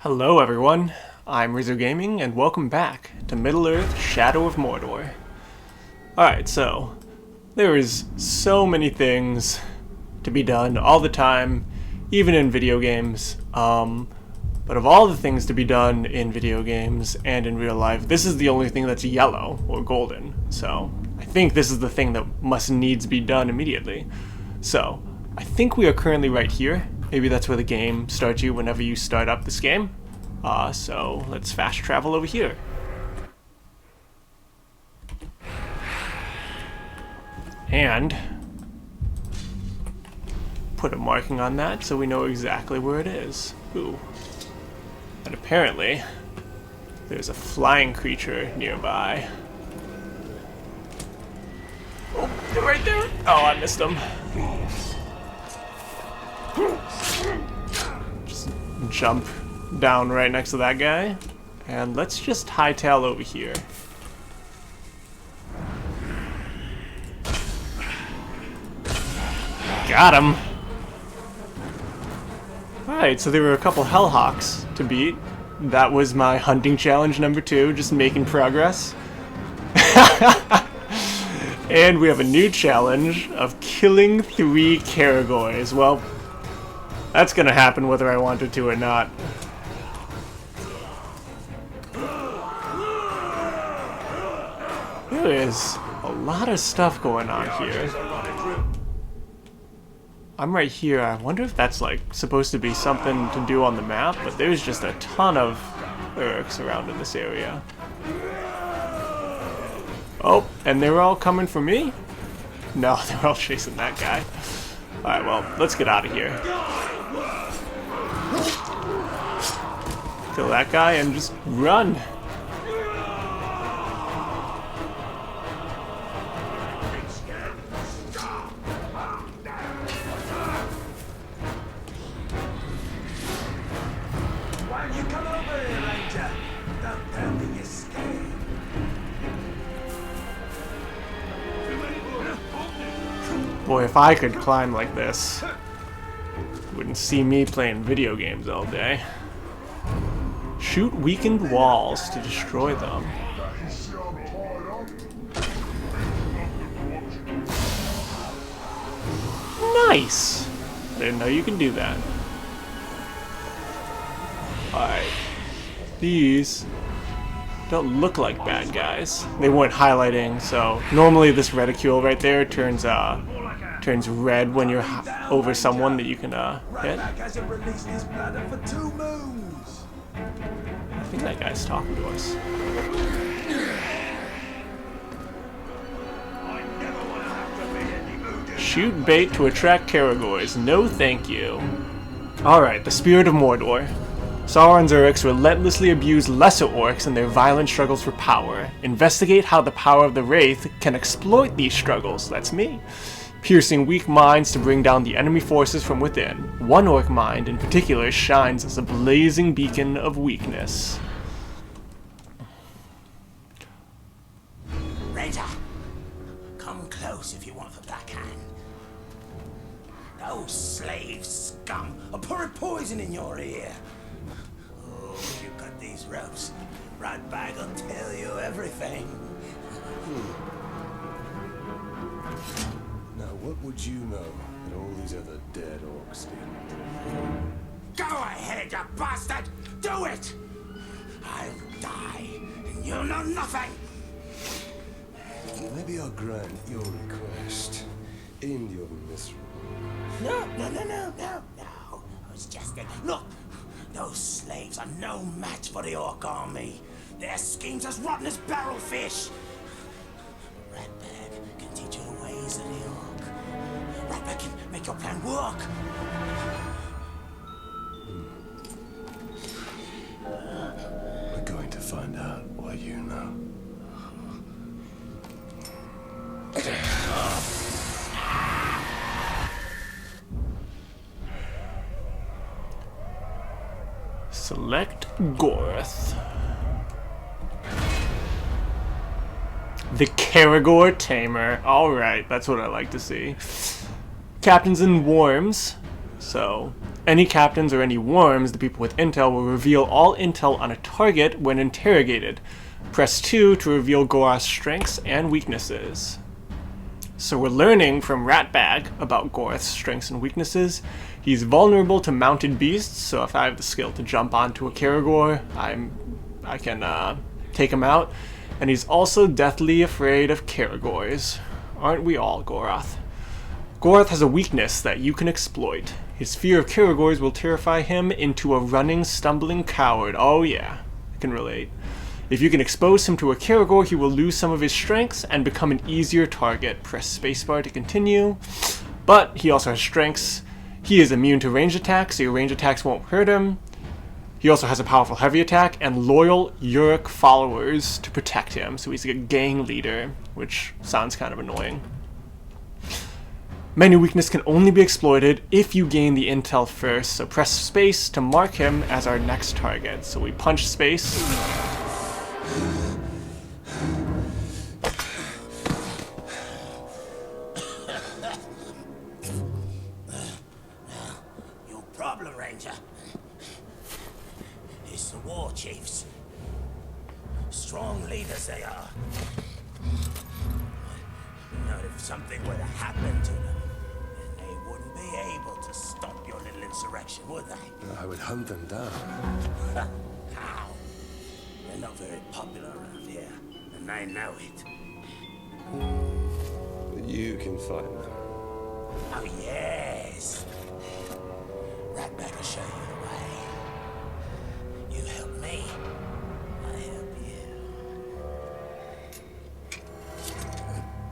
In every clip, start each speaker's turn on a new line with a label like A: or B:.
A: Hello everyone, I'm Rizzo Gaming and welcome back to Middle-earth: Shadow of Mordor. Alright, so there is so many things to be done all the time, even in video games. But of all the things to be done in video games and in real life, this is the only thing that's yellow or golden. So I think this is the thing that must needs be done immediately. So I think we are currently right here. Maybe that's where the game starts you whenever you start up this game. So let's fast travel over here. And put a marking on that so we know exactly where it is. Ooh. And apparently there's a flying creature nearby. Oh, they're right there. Oh, I missed them. Just jump down right next to that guy. And let's just hightail over here. Got him! Alright, so there were a couple Hellhawks to beat. That was my hunting challenge number 2, just making progress. And we have a new challenge of killing 3 Caragors. Well, that's gonna happen whether I wanted to or not. There is a lot of stuff going on here. I'm right here. I wonder if that's like supposed to be something to do on the map, but there's just a ton of Urks around in this area. Oh, and they were all coming for me? No, they're all chasing that guy. Alright, well, let's get out of here. Kill that guy and just run. Boy, if I could climb like this, you wouldn't see me playing video games all day. Shoot weakened walls to destroy them. Nice! I didn't know you can do that. Alright. These don't look like bad guys. They weren't highlighting, so normally this reticule right there turns red when you're over someone that you can hit. I think that guy's talking to us. Shoot bait to attract Caragors. No thank you. Alright, the Spirit of Mordor. Sauron's Urks relentlessly abuse lesser orcs in their violent struggles for power. Investigate how the power of the Wraith can exploit these struggles. That's me. Piercing weak minds to bring down the enemy forces from within. One orc mind in particular shines as a blazing beacon of weakness.
B: Raider, come close if you want the backhand. Those slave scum are pouring poison in your ear. Oh, you cut these ropes. Ratbag will tell you everything.
C: Now, what would you know that all these other dead orcs did?
B: Go ahead, you bastard! Do it! I'll die, and you'll know nothing!
C: Maybe I'll grant your request. End your misery.
B: No. I was just a... Look! Those slaves are no match for the orc army. Their schemes as rotten as barrelfish. Ratbag can teach you the ways of the orc. Ratbag can make your plan work.
C: We're going to find out what you know.
A: Select Gorth. The Caragor Tamer. Alright, that's what I like to see. Captains and Worms. So, Any captains or any worms, the people with intel, will reveal all intel on a target when interrogated. Press 2 to reveal Goroth's strengths and weaknesses. So we're learning from Ratbag about Goroth's strengths and weaknesses. He's vulnerable to mounted beasts, so if I have the skill to jump onto a Caragor, I can take him out. And he's also deathly afraid of Caragors. Aren't we all, Goroth? Goroth has a weakness that you can exploit. His fear of Caragors will terrify him into a running, stumbling coward. Oh yeah, I can relate. If you can expose him to a Caragor, he will lose some of his strengths and become an easier target. Press spacebar to continue. But he also has strengths. He is immune to range attacks, so your range attacks won't hurt him. He also has a powerful heavy attack and loyal Uruk followers to protect him. So he's a gang leader, which sounds kind of annoying. Menu weakness can only be exploited if you gain the intel first, so press space to mark him as our next target. So we punch space.
B: Your problem, Ranger, is the war chiefs. Strong leaders they are. Not if something were to happen to them, then they wouldn't be able to stop your little insurrection, would they?
C: I would hunt them down.
B: How? They're not very popular around here, and they know it.
C: But you can find them.
B: Oh, yes. Ratbag will show you the way. You help me, I help you.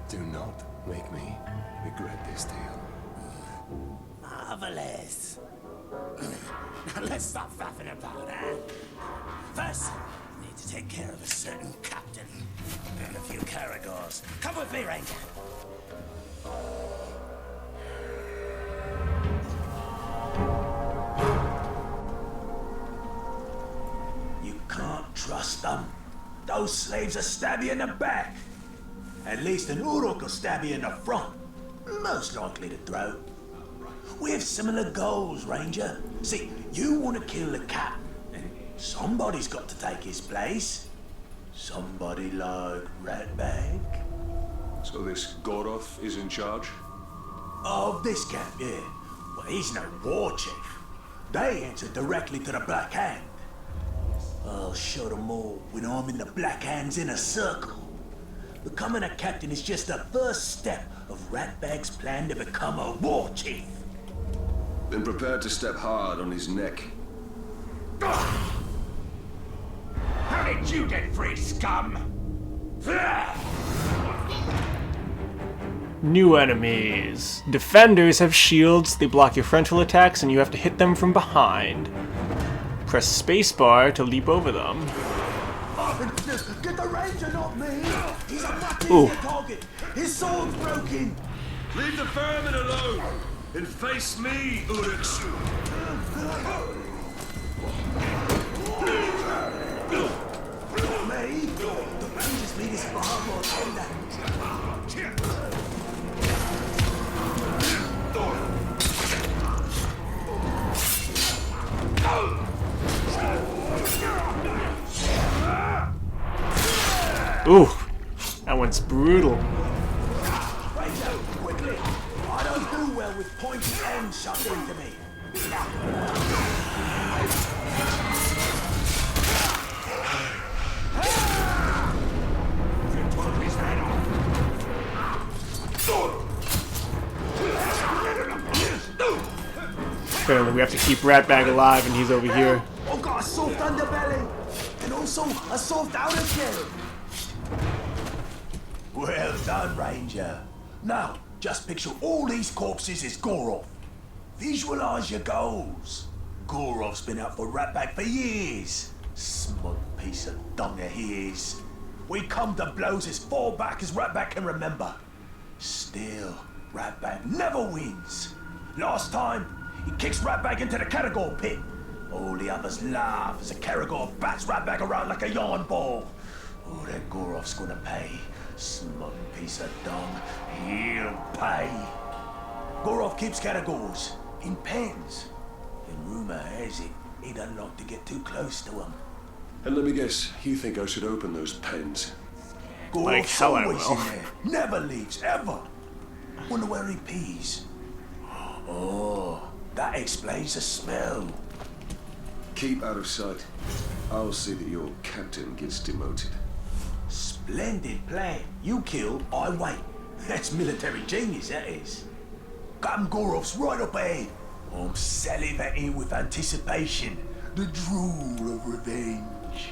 C: Do not make me regret this deal.
B: Marvelous. Now let's stop faffing about, huh? First, I need to take care of a certain captain and a few Caragors. Come with me, Ranger. You can't trust them. Those slaves will stab you in the back. At least an Uruk will stab you in the front. Most likely to throat. We have similar goals, Ranger. See, you want to kill the captain, and somebody's got to take his place. Somebody like Ratbag.
C: So this Goroth is in charge?
B: Of this camp, yeah. Well, he's no war chief. They answer directly to the Black Hand. I'll show them all when I'm in the Black Hand's inner circle. Becoming a captain is just the first step of Ratbag's plan to become a war chief.
C: Been prepared to step hard on his neck.
B: How did you get free, scum?
A: New enemies. Defenders have shields, they block your frontal attacks, and you have to hit them from behind. Press spacebar to leap over them.
B: Get the Ranger, not me! He's a much
A: Ooh.
B: easier target! His sword's broken!
C: Leave the vermin alone and face me, Uruks.
B: Me? The Ranger's meat is far more tender.
A: Ooh, that one's brutal.
B: Ranger, quickly! I don't do well with pointy ends shoved into me.
A: Apparently we have to keep Ratbag alive and he's over here.
B: I've got a soft underbelly, and also a soft outer shell. Well done, Ranger. Now, just picture all these corpses as Goroth. Visualize your goals. Goroth's been out for Ratbag for years. Smug piece of dung he is. We come to blows as far back as Ratbag can remember. Still, Ratbag never wins. Last time, he kicks Ratbag into the Caragor pit. All the others laugh as the Caragor bats Ratbag around like a yarn ball. Oh, that Goroth's gonna pay. Smug piece of dung. He'll pay. Goroth keeps Caragors in pens. And rumour has it, he doesn't like to get too close to him.
C: And let me guess, you think I should open those pens?
A: Like
B: Gorof's
A: hell I
B: always
A: will.
B: in there. Never leaves, ever. Wonder where he pees. Oh, that explains the smell.
C: Keep out of sight. I'll see that your captain gets demoted.
B: Splendid plan. You kill, I wait. That's military genius, that is. Captain Gorov's right up ahead. I'm salivating with anticipation. The drool of revenge.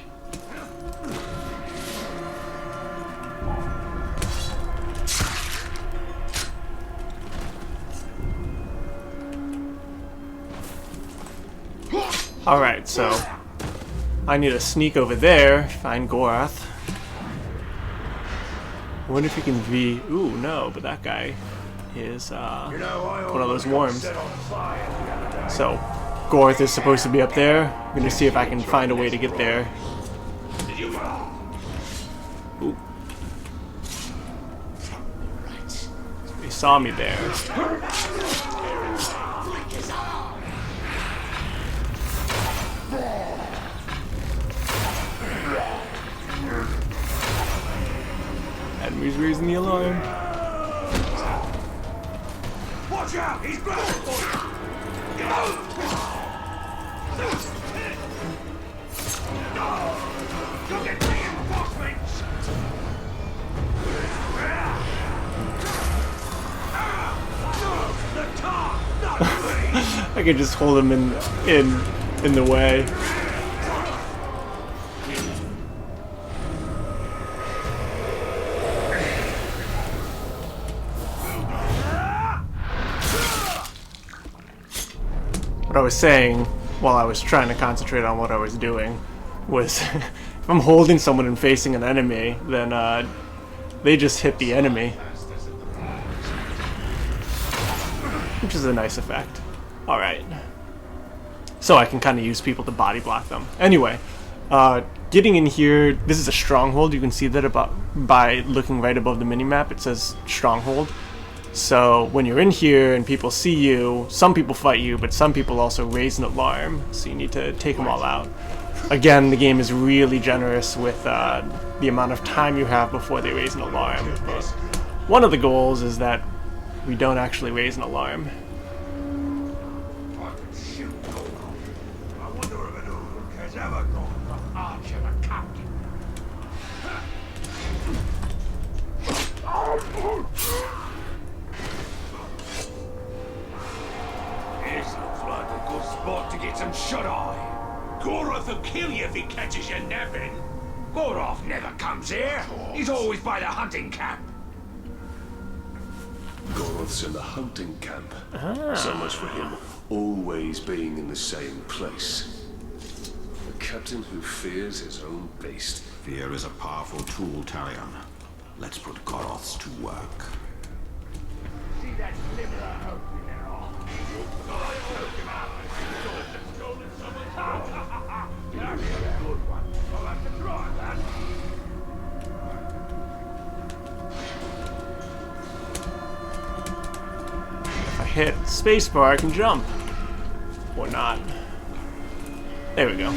A: Alright, so I need to sneak over there, find Goroth. I wonder if he can be. Ooh, no, but that guy is one of those worms. So, Goroth is supposed to be up there. I'm gonna see if I can find a way to get there. Ooh. He saw me there. Enemy's raising the alarm.
B: Watch out! He's grabbing for you! Look at reinforcements! The tar! Not
A: I can just hold him in the way. What I was saying while I was trying to concentrate on what I was doing was if I'm holding someone and facing an enemy, then they just hit the enemy. Which is a nice effect. Alright. So I can kind of use people to body block them. Anyway, getting in here, this is a stronghold. You can see that by looking right above the minimap. It says stronghold. So when you're in here and people see you, some people fight you, but some people also raise an alarm. So you need to take them all out. Again, the game is really generous with the amount of time you have before they raise an alarm. But one of the goals is that we don't actually raise an alarm.
B: I wonder if an Uruk has ever gone from archer to captain. This looks like a good spot to get some shut-eye. Goroth will kill you if he catches you napping. Goroth never comes here. He's always by the hunting camp.
C: Goroth's in the hunting camp. So much for him always being in the same place. A captain who fears his own beast.
D: Fear is a powerful tool, Talion. Let's put Goroths to work.
B: See that sliver of hope in their eye? Took him out and stolen someone's house. That'd be a good one. I'll have to try that.
A: If I hit spacebar, I can jump. Or not. There we go.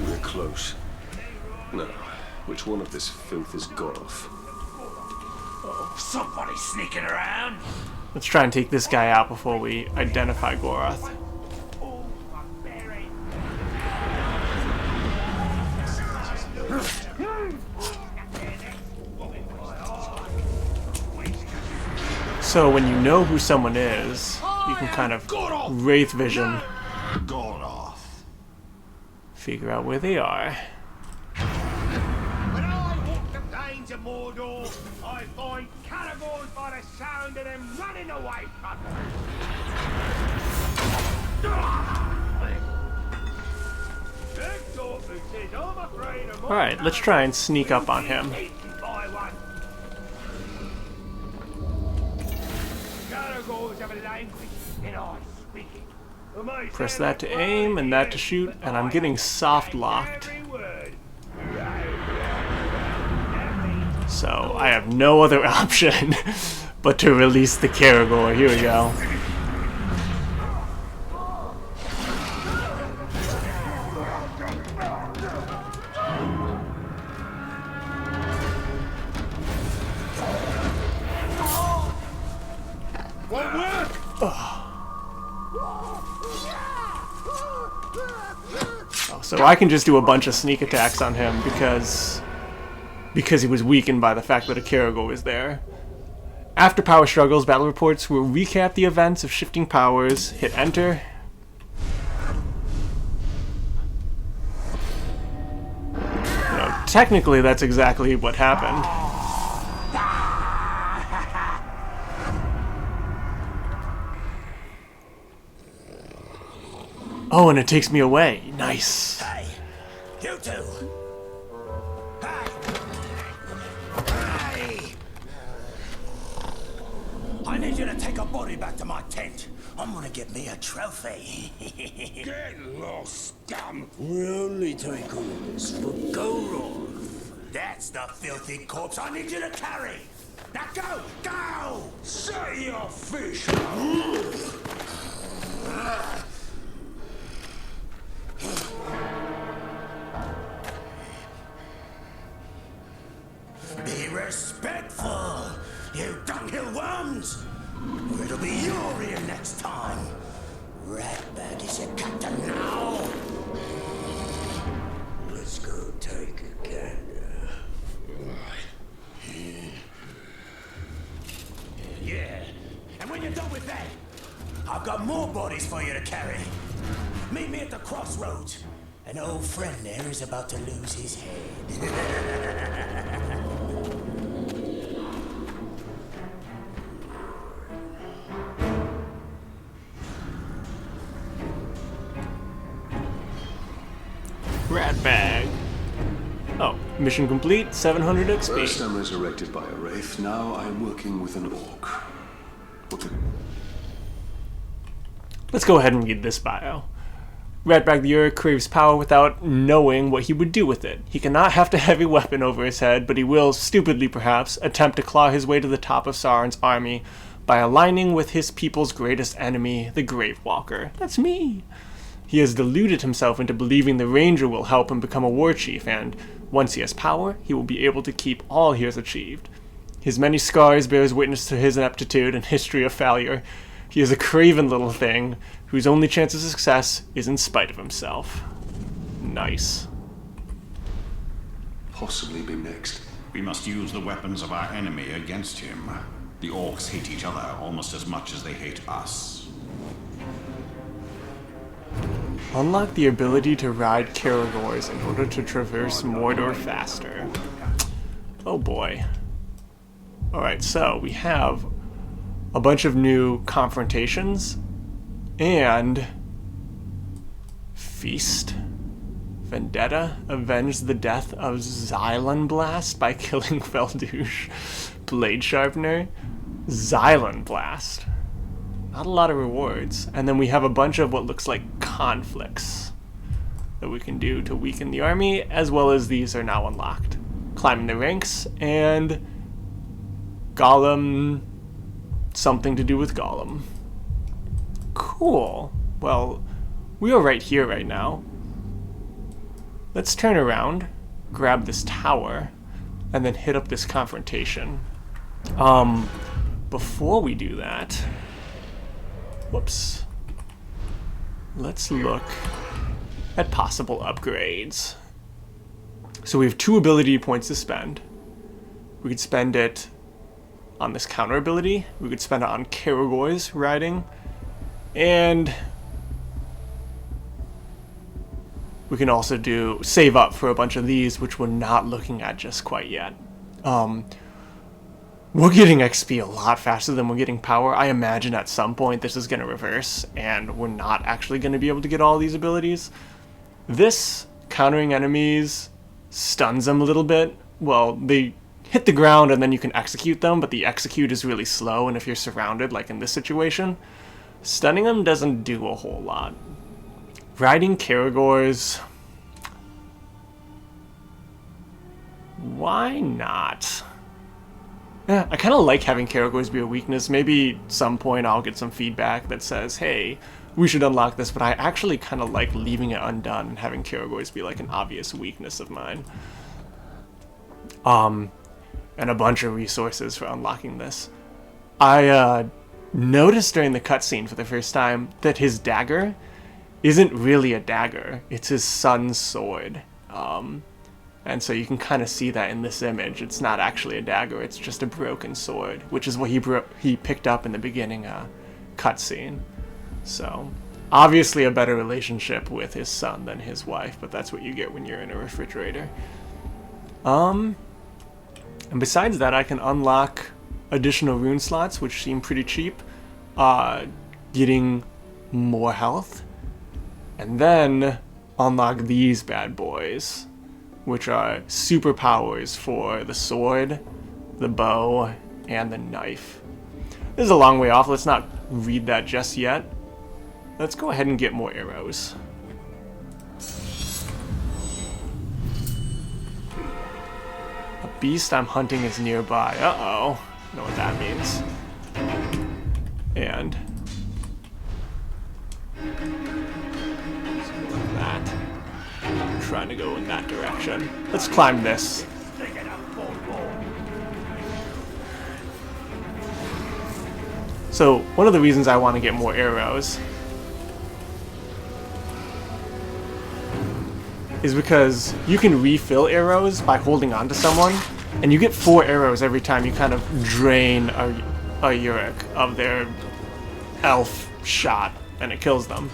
C: We're close. Now, which one of this filth is Goroth?
B: Somebody's sneaking around.
A: Let's try and take this guy out before we identify Goroth. So when you know who someone is, you can kind of wraith vision,
D: Goroth.
A: figure out where they are.
B: When I walk the plains of Mordor, I find Caragors by the sound of them running away from me.
A: Alright, let's try and sneak up on him. Press that to aim and that to shoot, and I'm getting soft locked. So I have no other option but to release the Caragor. Here we go. So I can just do a bunch of sneak attacks on him because he was weakened by the fact that a Caragor was there. After power struggles, battle reports will recap the events of shifting powers. Hit enter. Technically, that's exactly what happened. Oh, and it takes me away. Nice.
B: Hey, you two. Hey. Hey. I need you to take a body back to my tent. I'm gonna get me a trophy.
C: Get lost, scum!
B: We only take orders for Gorov. That's the filthy corpse I need you to carry. Now go, go!
C: Say your fish!
B: Be respectful, you dunghill worms! Or it'll be your ear next time. Ratbag is your captain now. Let's go take a gander. Yeah, and when you're done with that, I've got more bodies for you to carry. Meet me at the crossroads. An old friend there is about to lose his head.
A: Rat bag. Oh, mission complete, 700
C: First
A: XP.
C: I'm resurrected by a wraith, now I'm working with an orc. What the...
A: Let's go ahead and read this bio. Ratbag the Ur craves power without knowing what he would do with it. He cannot heft a heavy weapon over his head, but he will, stupidly perhaps, attempt to claw his way to the top of Sauron's army by aligning with his people's greatest enemy, the Grave Walker. That's me! He has deluded himself into believing the Ranger will help him become a war chief, and once he has power, he will be able to keep all he has achieved. His many scars bears witness to his ineptitude and history of failure. He is a craven little thing, whose only chance of success is in spite of himself. Nice.
C: possibly be next?
D: We must use the weapons of our enemy against him. The orcs hate each other almost as much as they hate us.
A: Unlock the ability to ride Caragors in order to traverse Mordor faster. Oh boy. Alright, so we have a bunch of new confrontations and Feast. Vendetta. Avenge the death of Xylanblast by killing Feldouche. Blade Sharpener. Xylanblast. Not a lot of rewards. And then we have a bunch of what looks like conflicts that we can do to weaken the army, as well as these are now unlocked. Climbing the ranks, and Gollum, something to do with Gollum. Cool. Well, we are right here right now. Let's turn around, grab this tower, and then hit up this confrontation. Before we do that, whoops. Let's look at possible upgrades. So we have 2 ability points to spend. We could spend it on this counter ability. We could spend it on Caragors riding. And we can also save up for a bunch of these, which we're not looking at just quite yet. We're getting XP a lot faster than we're getting power. I imagine at some point this is going to reverse, and we're not actually going to be able to get all these abilities. This, countering enemies, stuns them a little bit. Well, they hit the ground and then you can execute them, but the execute is really slow, and if you're surrounded, like in this situation, stunning them doesn't do a whole lot. Riding Caragors, why not? Yeah, I kind of like having Caragors be a weakness. Maybe some point I'll get some feedback that says, hey, we should unlock this, but I actually kind of like leaving it undone and having Caragors be like an obvious weakness of mine. And a bunch of resources for unlocking this. I noticed during the cutscene for the first time that his dagger isn't really a dagger. It's his son's sword. And so you can kind of see that in this image. It's not actually a dagger, it's just a broken sword, which is what he picked up in the beginning cutscene. So, obviously a better relationship with his son than his wife, but that's what you get when you're in a refrigerator. And besides that, I can unlock additional rune slots, which seem pretty cheap, getting more health, and then unlock these bad boys, which are superpowers for the sword, the bow, and the knife. This is a long way off. Let's not read that just yet. Let's go ahead and get more arrows. A beast I'm hunting is nearby. Uh-oh. I know what that means. And that. I'm trying to go in that direction. Let's climb this. So, one of the reasons I want to get more arrows is because you can refill arrows by holding on to someone, and you get 4 arrows every time you kind of drain a Yurik of their elf shot, and it kills them.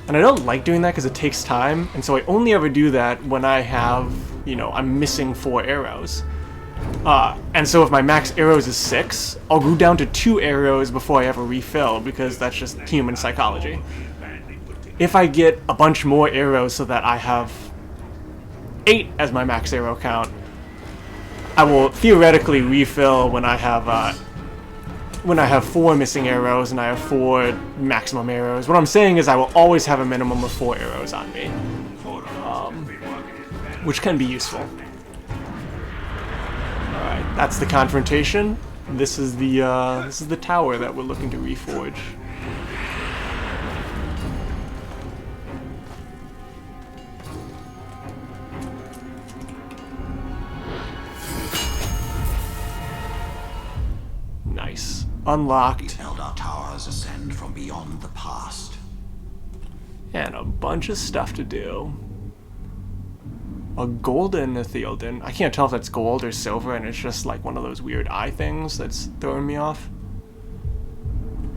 A: And I don't like doing that because it takes time, and so I only ever do that when I have, I'm missing 4 arrows. And so if my max arrows is 6, I'll go down to 2 arrows before I ever refill, because that's just human psychology. If I get a bunch more arrows so that I have 8 as my max arrow count, I will theoretically refill when I have 4 missing arrows and I have 4 maximum arrows. What I'm saying is I will always have a minimum of 4 arrows on me, which can be useful. Alright, that's the confrontation. This is the tower that we're looking to reforge. Nice. Unlocked.
E: Eldar towers ascend from beyond the past.
A: And a bunch of stuff to do. A golden Theoden. I can't tell if that's gold or silver, and it's just like one of those weird eye things that's throwing me off.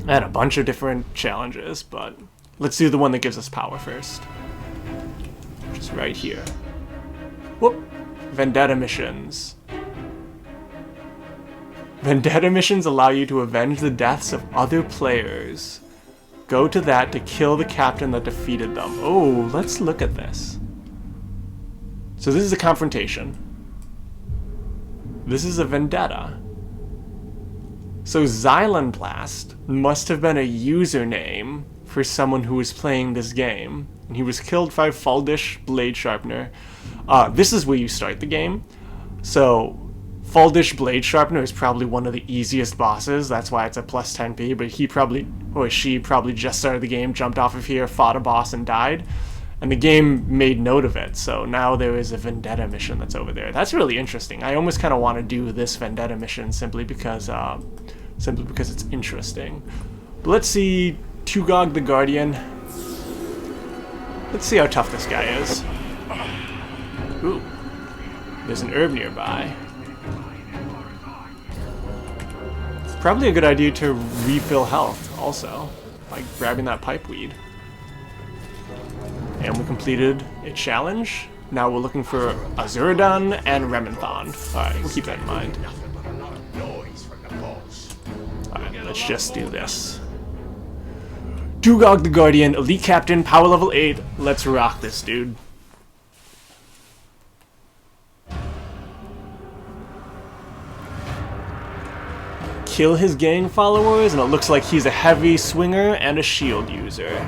A: And a bunch of different challenges, but let's do the one that gives us power first. Which is right here. Whoop! Vendetta missions. Vendetta missions allow you to avenge the deaths of other players. Go to that to kill the captain that defeated them. Oh, let's look at this. So this is a confrontation. This is a vendetta. So Xylanblast must have been a username for someone who was playing this game. And he was killed by Faldish Blade Sharpener. This is where you start the game. So Faldish Blade Sharpener is probably one of the easiest bosses. That's why it's a plus 10p, but he probably, or she probably just started the game, jumped off of here, fought a boss, and died. And the game made note of it, so now there is a Vendetta mission that's over there. That's really interesting. I almost kind of want to do this Vendetta mission simply because it's interesting. But let's see Tugog the Guardian. Let's see how tough this guy is. Ooh, there's an herb nearby. Probably a good idea to refill health also, by grabbing that pipeweed. And we completed a challenge. Now we're looking for Azuradon and Rementhon. Alright, we'll keep that in mind. Alright, let's just do this. Tugog the Guardian, Elite Captain, power level 8. Let's rock this, dude. Kill his gang followers, and it looks like he's a heavy swinger and a shield user.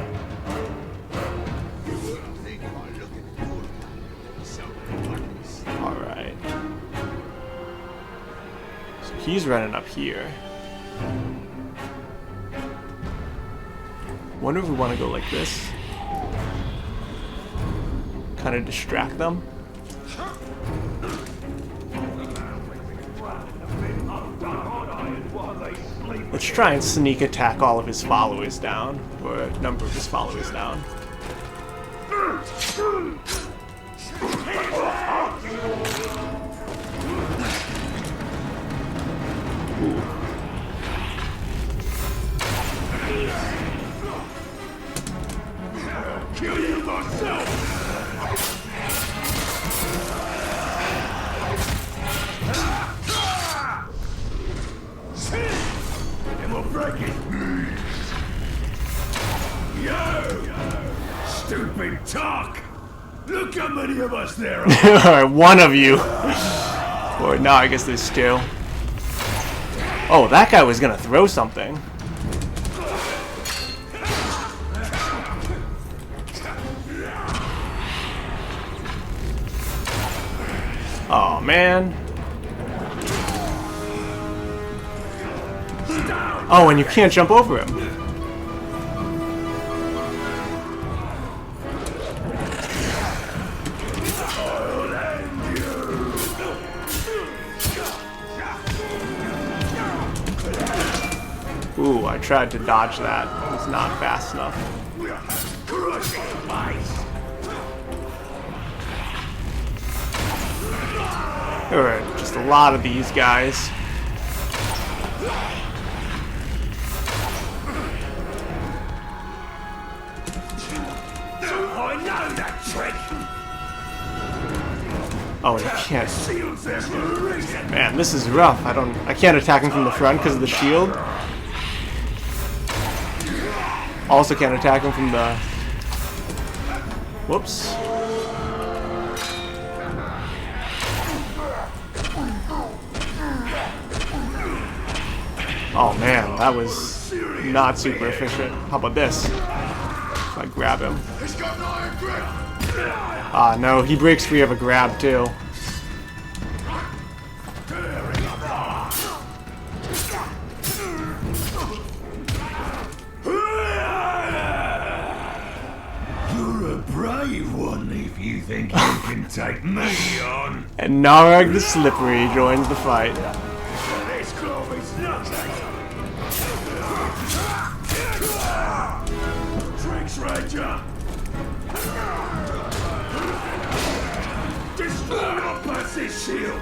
A: So he's running up here. Wonder if we want to go like this. Kind of distract them. Let's try and sneak attack all of his followers down, or a number of his followers down.
B: Kill you myself! And we'll break it! Yo! Stupid talk! Look how many of us there are!
A: Alright, one of you. Or no, I guess there's two. Oh, that guy was gonna throw something. Oh man. Oh, and you can't jump over him. Ooh, I tried to dodge that. It was not fast enough. There are just a lot of these guys.
B: I know that trick!
A: Oh, you can't. Man, this is rough. I can't attack him from the front because of the shield. Also can't attack him from the... Whoops. Oh man, that was not super efficient. How about this? If I grab him. Ah, no, he breaks free of a grab too.
B: You're a brave one if you think you can take me on.
A: And Narag the Slippery joins the fight.
B: This glove is nothing. Tricks, Ranger. Destroy our pass's shield.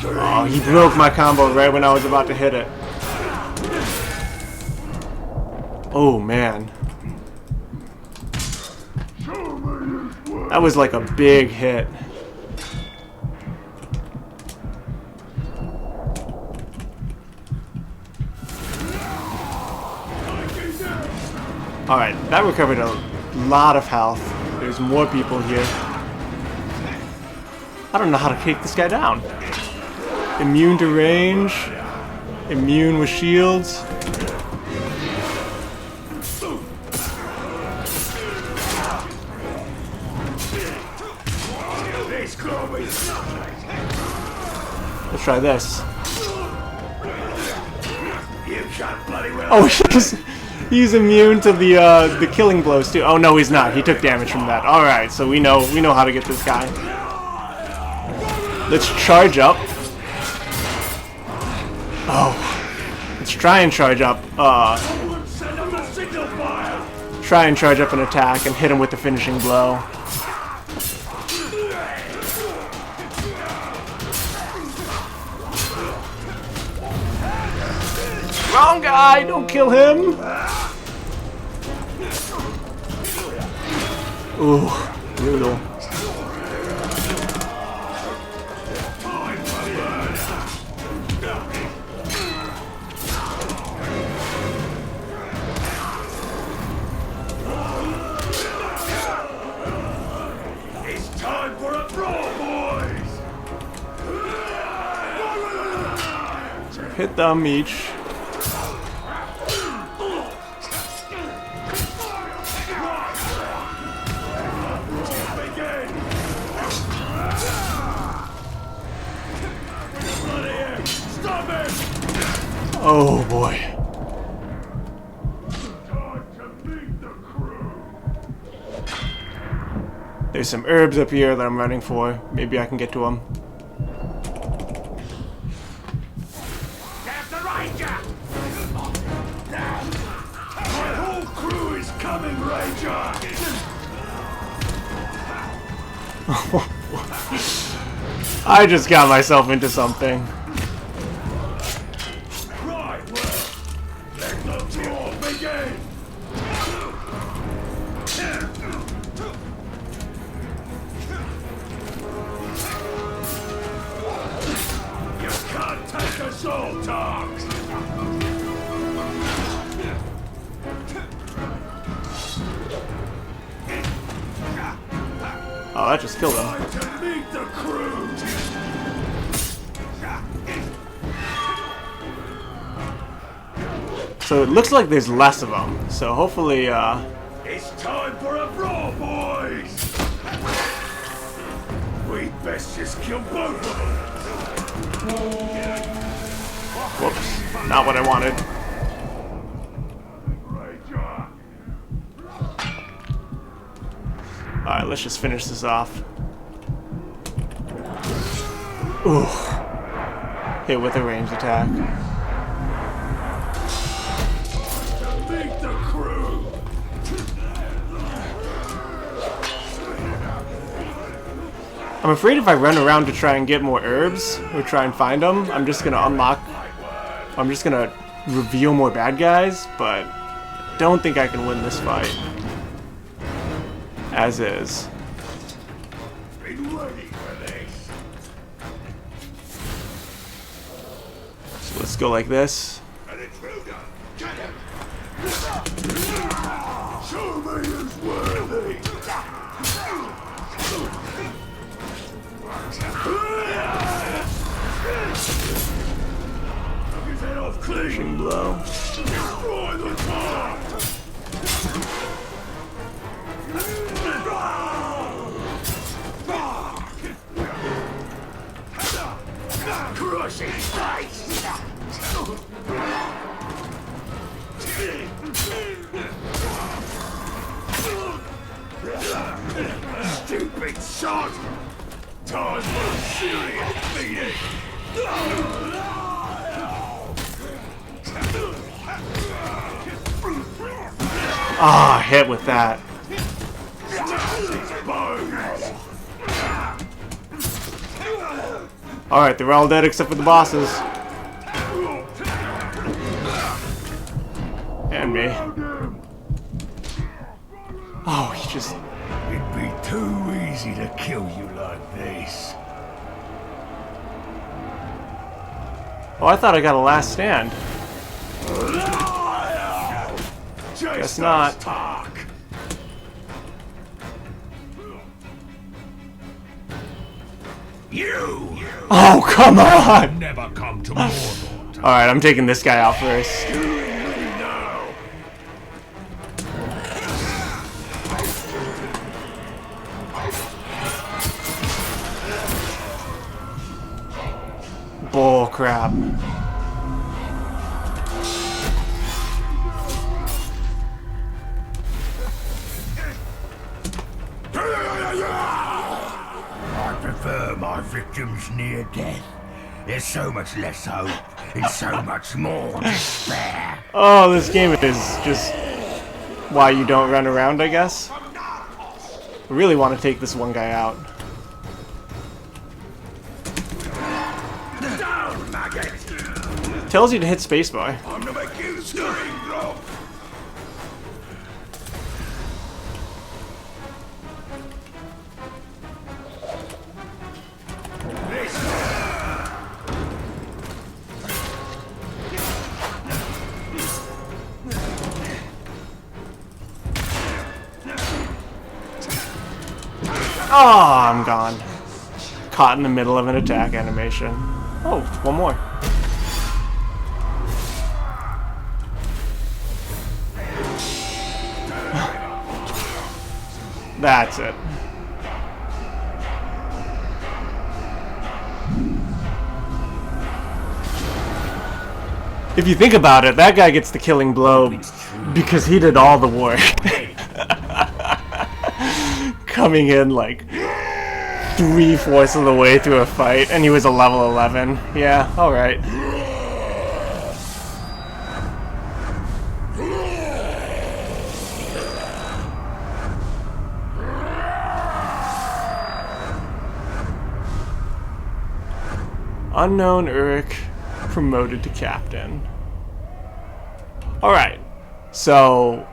A: Oh, he broke my combo right when I was about to hit it. Oh man. That was like a big hit. Alright, that recovered a lot of health. There's more people here. I don't know how to take this guy down. Immune to range. Immune with shields. Let's try this. Oh, he's immune to the killing blows too. Oh no, he's not. He took damage from that. All right, so we know how to get this guy. Let's charge up. Oh, let's try and charge up. Try and charge up an attack and hit him with the finishing blow. Wrong guy! Don't kill him! Ooh, brutal.
B: It's time for a brawl, boys!
A: Hit them each. Oh boy.
B: Time to meet the crew.
A: There's some herbs up here that I'm running for. Maybe I can get to them.
B: There's the Ranger! My whole crew is coming, Ranger!
A: I just got myself into something.
B: Right, well, let the tour begin! You can't take us all, dogs!
A: Oh, that just killed him.
B: Time to meet the crew!
A: So it looks like there's less of them. So hopefully,
B: It's time for a brawl, boys! We'd best just kill both of them!
A: whoops, not what I wanted.
B: Ranger!
A: Alright, let's just finish this off. Ooh. Hit with a ranged attack.
B: Meet the crew!
A: I'm afraid if I run around to try and get more herbs, or try and find them, I'm just gonna reveal more bad guys, but don't think I can win this fight. As is.
B: Been ready for this!
A: So let's go like this.
B: An intruder! Get him! Show me who's worthy! Knock his head off clean!
A: Blow.
B: Destroy the top! Crush his face! Stupid shot! Time for a serious beating!
A: Ah, hit with that. Alright, they're all dead except for the bosses. And me. Oh, he just...
B: It'd be too easy to kill you like this.
A: Oh, I thought I got a last stand. Guess not.
B: Talk. You
A: Oh, come on!
B: never come to Mordor.
A: Alright, I'm taking this guy out first.
B: Now.
A: Bull crap.
B: I prefer my victims near death. There's so much less hope and so much more despair.
A: Oh, this game is just why you don't run around, I guess. I really want to take this one guy out.
B: Down, maggot!
A: Tells you to hit spacebar.
B: I'm gonna make you scream, bro!
A: Oh, I'm gone. Caught in the middle of an attack animation. Oh, one more. That's it. If you think about it, that guy gets the killing blow because he did all the work. Coming in like 3/4 of the way through a fight, and he was a level 11. Yeah, alright. Unknown Uruk promoted to captain. Alright, so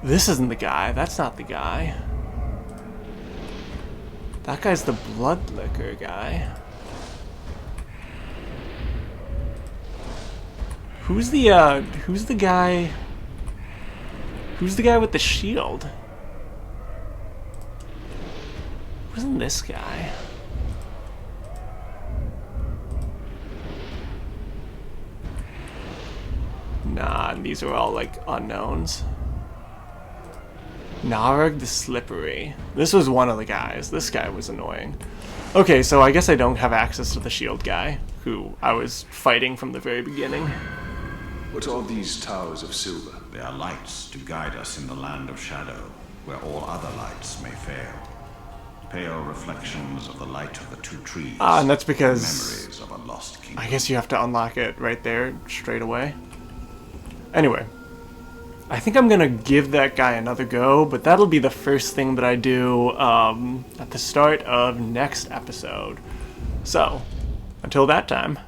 A: this isn't the guy. That's not the guy. That guy's the Bloodlicker guy. Who's the guy with the shield? Wasn't this guy? Nah, these are all like unknowns. Narg the Slippery. This was one of the guys. This guy was annoying. Okay, so I guess I don't have access to the shield guy, who I was fighting from the very beginning.
C: What are these towers of silver?
D: They are lights to guide us in the land of shadow, where all other lights may fail. Pale reflections of the light of the two trees.
A: Ah, and that's because
D: memories of a lost kingdom.
A: I guess you have to unlock it right there, straight away. Anyway, I think I'm gonna give that guy another go, but that'll be the first thing that I do at the start of next episode. So, until that time.